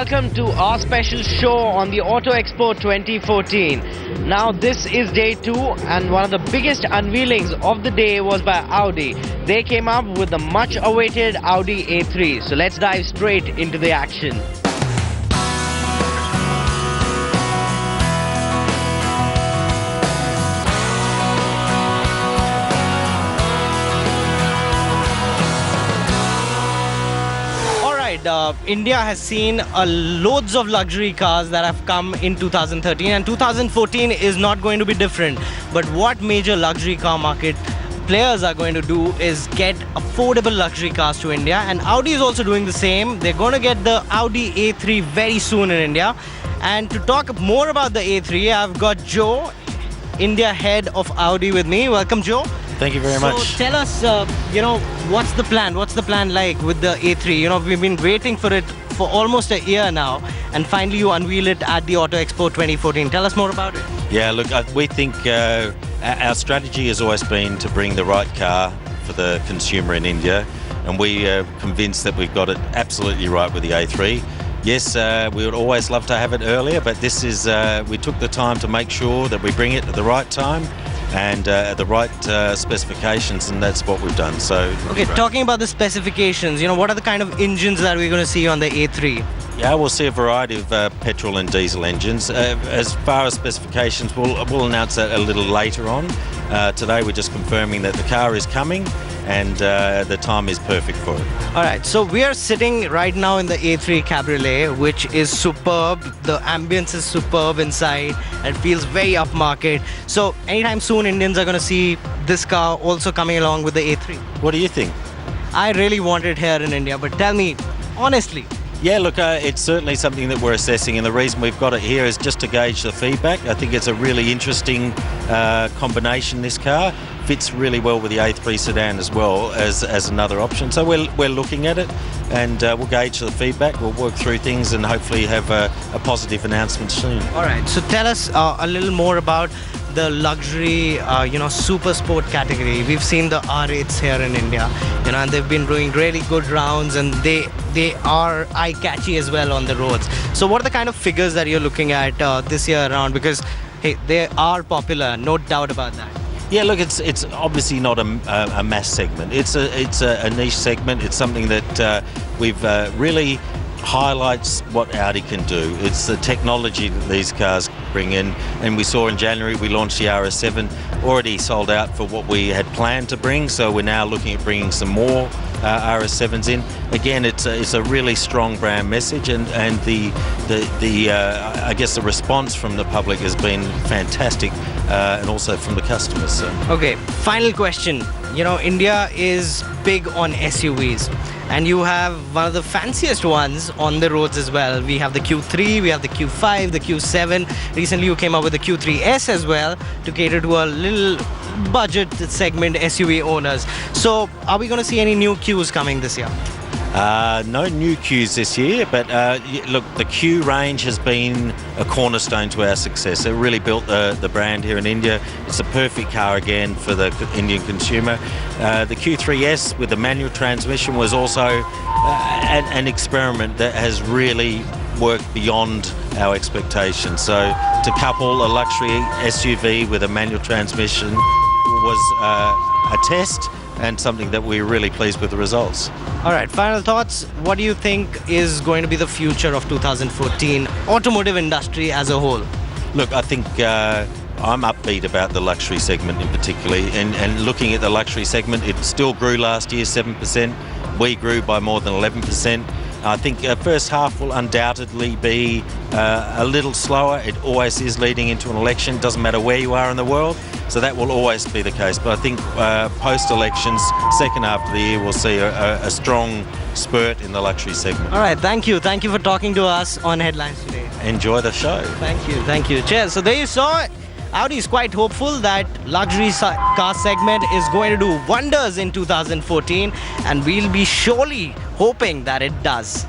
welcome to our special show on the Auto Expo 2014. Now this is day 2 and one of the biggest unveilings of the day was by Audi. They came up with the much awaited Audi A3. So let's dive straight into the action. India has seen loads of luxury cars that have come in 2013, and 2014 is not going to be different. But what major luxury car market players are going to do is get affordable luxury cars to India, and Audi is also doing the same. They're going to get the Audi A3 very soon in India. And to talk more about the A3, I've got Joe, India head of Audi, with me. Welcome, Joe. Thank you very much. So tell us, what's the plan? What's the plan like with the A3? We've been waiting for it for almost a year now, and finally you unveil it at the Auto Expo 2014. Tell us more about it. Yeah, look, we think our strategy has always been to bring the right car for the consumer in India, and we are convinced that we've got it absolutely right with the A3. Yes, we would always love to have it earlier, but this is we took the time to make sure that we bring it at the right time and the right specifications, and that's what we've done. So okay, talking about the specifications, what are the kind of engines that we're going to see on the A3? Yeah, we'll see a variety of petrol and diesel engines. As far as specifications, we'll announce that a little later on. Today we're just confirming that the car is coming and the time is perfect for it. Alright, so we are sitting right now in the A3 Cabriolet, which is superb. The ambience is superb inside and it feels very upmarket. So anytime soon Indians are going to see this car also coming along with the A3. What do you think? I really want it here in India, but tell me, honestly. Yeah, look, it's certainly something that we're assessing, and the reason we've got it here is just to gauge the feedback. I think it's a really interesting combination, this car. Fits really well with the A3 sedan as well as another option. So we're looking at it, and we'll gauge the feedback. We'll work through things and hopefully have a positive announcement soon. All right, so tell us a little more about the luxury, super sport category. We've seen the R8s here in India, and they've been doing really good rounds, and they are eye-catchy as well on the roads. So what are the kind of figures that you're looking at this year around? Because, hey, they are popular, no doubt about that. Yeah, look, it's obviously not a mass segment. It's a niche segment. It's something that we've really highlights what Audi can do. It's the technology that these cars bring in, and we saw in January we launched the RS7, already sold out for what we had planned to bring, so we're now looking at bringing some more RS7s in. Again, it's a really strong brand message, and the I guess the response from the public has been fantastic, and also from the customers. So. Okay, final question. India is big on SUVs, and you have one of the fanciest ones on the roads as well. We have the Q3, we have the Q5, the Q7. Recently you came up with the Q3S as well to cater to a little budget segment SUV owners. So are we going to see any new Qs coming this year? No new Qs this year, but look, the Q range has been a cornerstone to our success. It really built the brand here in India. It's a perfect car again for the Indian consumer. The Q3S with the manual transmission was also an experiment that has really worked beyond our expectations. So to couple a luxury SUV with a manual transmission was a test, and something that we're really pleased with the results. All right, final thoughts. What do you think is going to be the future of 2014 automotive industry as a whole? Look, I think I'm upbeat about the luxury segment in particular, and looking at the luxury segment, it still grew last year 7%. We grew by more than 11%. I think first half will undoubtedly be a little slower. It always is leading into an election. Doesn't matter where you are in the world. So that will always be the case. But I think post-elections, second half of the year, we'll see a strong spurt in the luxury segment. All right, thank you. Thank you for talking to us on Headlines today. Enjoy the show. Thank you. Thank you. Cheers. So there you saw it. Audi is quite hopeful that luxury car segment is going to do wonders in 2014, and we'll be surely hoping that it does.